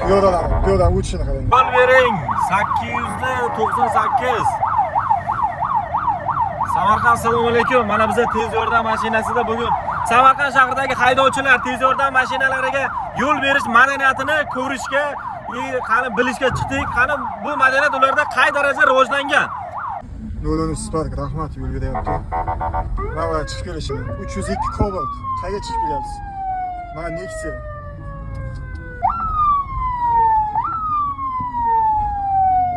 piyodadan o'tishini qarang. Yo'l bering 898. Samarqand, assalomu alaykum. Mana biz tez yordam mashinasida bugun Samarqand shahridagi haydovchilar tez yordam mashinalariga yo'l berish madaniyatini ko'rishga, qani bilishga chiqdik. Qani bu madaniyat ularda qay darajada rivojlangan? 013 Spark rahmat yo'l beryapti. Mana chiqib kelishim. 302 Cobalt. Qayerga chiqib kelyapsiz? Mana Nexia.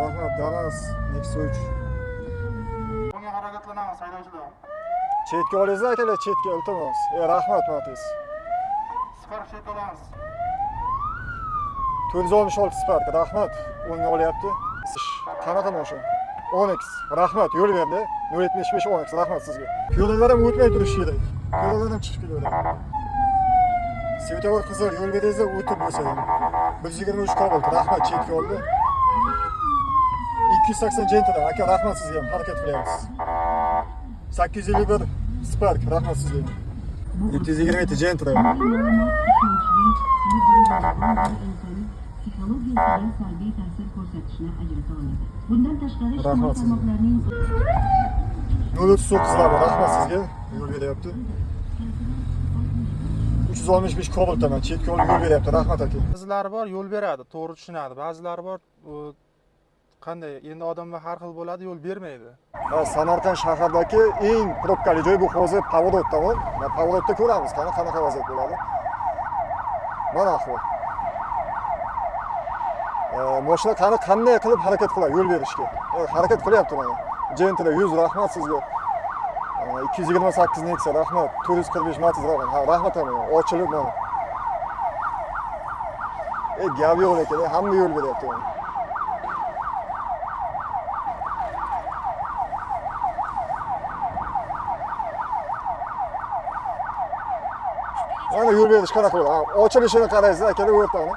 Rahmat Damas Nexia 3. Bunga harakatlanamiz haydovchilar. Chetga olingizlar akalar, chetga iltimos. Rahmat Matiz. Spark chetga olamiz. 466 Spark rahmat. O'ngga olyapti. Qanaqa mashina? 10X. Rahmat yo'l berdi. 075 10X rahmat sizga. Piyodalar ham o'tmay turishi kerak. Piyodalar ham chiqib kelaveradi. Svetofor qizil yo'l beringizda o'tib bo'lsa. 123 Cobalt rahmat chetga oldi. 280 Gentra aka rahmat sizga ham harakat qilyapsiz. 851 Spark rahmat sizga. 727 Gentra. Bundan tashqari ijtimoiy tarmoqlarning 039 rahmat sizga yo'l beryapti. 365 Cobaltdan chetga olib yo'l beryapti rahmat aka. Ba'zilari bor yo'l beradi, to'g'ri tushunadi. Ba'zilari bor qanday endi odamlar har xil bo'ladi, yo'l bermaydi. Samarqand shahridagi eng probkali joy bu hozir Pavorot tomon. Mana Pavorotda ko'ramiz, qanaqa vaziyat bo'ladi. Mana ahvol. Mashina qanday qilib harakat qiladi yo'l berishga? Harakat qilyapti mana. Gentra 100 rahmat sizga. 228 Nexia rahmat. 445 Matiz rahmat. Ha, rahmat mana. Ochilib mana. Gap yo'q ekan, hamma yo'l beryapti mana. Mana yo'l berish qanaqa bo'ladi? Ochilishini qaraysiz akalar o'rtani.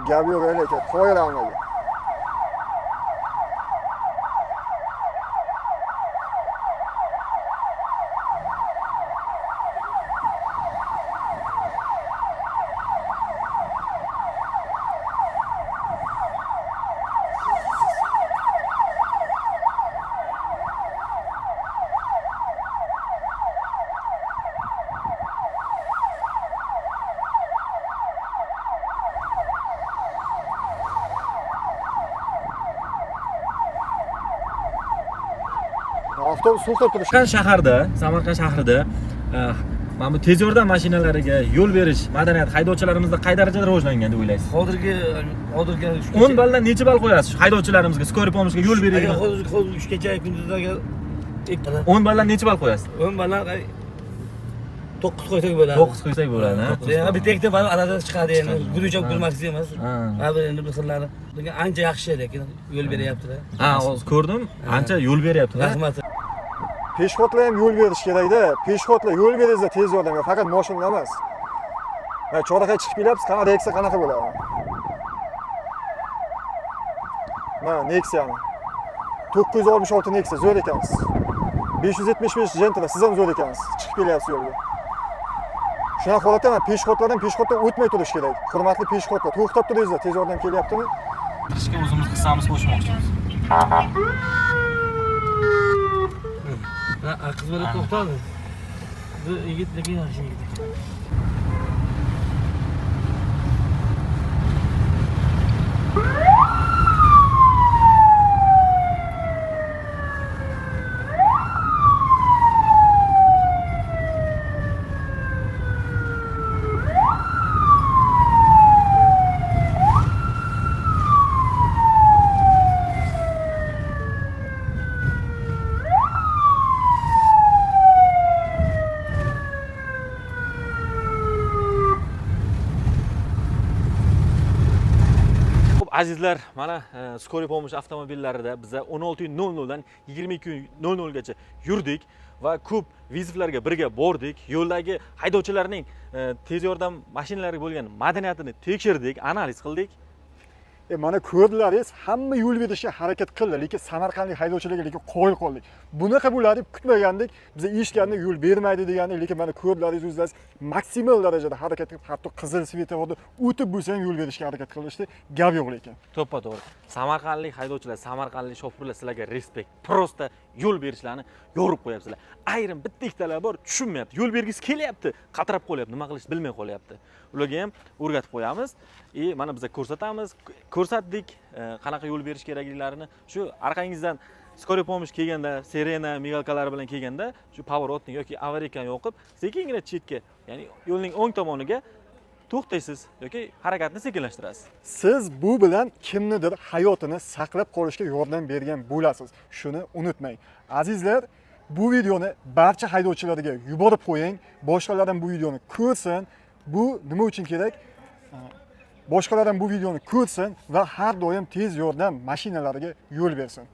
Gap yo'q ekan, qo'yilamagan. Avtobus to'xtab turishi. Samarqand shahrida mana bu tez yordam mashinalariga yo'l berish madaniyati haydovchilarimizda qay darajada rivojlangan deb o'ylaysiz? Hozirgi 10 balldan necha ball qo'yasiz haydovchilarimizga, skoriy pomishga yo'l beradigan? hozir 3gacha kunduzlarga 10 balldan necha ball qo'yasiz? 10 ballan 9 qo'ysak bo'ladi. 9 qo'ysak bo'ladi, ha? Yana bitta ikkita balon arada chiqadi endi. Guruchab bo'lmaslik emas. Ha, bu endi bir xillari. Lekin ancha yaxshi lekin yo'l beryapti-da. Ha, hozir ko'rdim. Ancha yo'l beryapti. Rahmat. Peshxodlar ham yo'l berish kerak-da. Peshxodlar yo'l beringizda tez yordamga, faqat mashina emas. Va choraqa chiqib kelyapsiz, qanaqa reaksiya qanaqa bo'ladi? Mana Nexia. 966 Nexia zo'r ekansiz. 575 Gentra siz ham zo'r ekansiz. Chiqib kelyapsiz yo'lga. Shuna holatda mana peshxodlardan o'tmay turish kerak. Hurmatli peshxodlar, to'xtab turingizlar, tez yordam kelyaptimi? Ishga o'zimiz hissamiz qo'shmoqchimiz. Qiz bola to'xtadi. Bu yigit lekin yaxshi yigit ekan. Azizlar, mana skoriy pomosh avtomobillarida biz 16:00 dan 22:00 gacha yurdik va ko'p vizitlarga birga bordik. Yo'ldagi haydovchilarning tez yordam mashinalariga bo'lgan madaniyatini tekshirdik, analiz qildik. Mana ko'rdilaringiz, hamma yo'l berishga harakat qildi, lekin samarqandlik haydovchilarga lekin qoyil qoldik. Bunaqa bo'ladi deb kutmagandik. Biz eshitgandik yo'l bermaydi degandik, lekin mana ko'rdilaringiz o'zlaringiz maksimal darajada harakat qilib, hatto qizil svetoforda o'tib bo'lsa ham yo'l berishga harakat qilishdi. Gap yo'q lekin. To'ppa-to'g'ri. Samarqandlik haydovchilar, samarqandlik shofyorlar sizlarga respekt. Prosta yo'l berishlarni yorib qo'yapsizlar. Ayrim bitta ikkitalar bor, tushunmayapti. Yo'l bergisi kelyapti, qatirab qolyapti, nima qilishni bilmay qolyapti. Ularga ham o'rgatib qo'yamiz. Mana biz ko'rsatamiz, ko'rsatdik, qanaqa yo'l berish kerakliklarini. Shu orqangizdan skoriy pomosh kelganda, sirena, migalkalar bilan kelganda, shu поворотni yoki avariyani yoqib, sekingina chetga, ya'ni yo'lning o'ng tomoniga to'xtaysiz yoki harakatni sekinlashtirasiz. Siz bu bilan kimnidir hayotini saqlab qolishga yordam bergan bo'lasiz. Shuni unutmang. Azizlar, bu videoni barcha haydovchilarga yuborib qo'ying. Boshqalar ham bu videoni ko'rsin. Bu nima uchun kerak? Boshqalar ham bu videoni ko'rsin va har doim tez yordam mashinalariga yo'l bersin.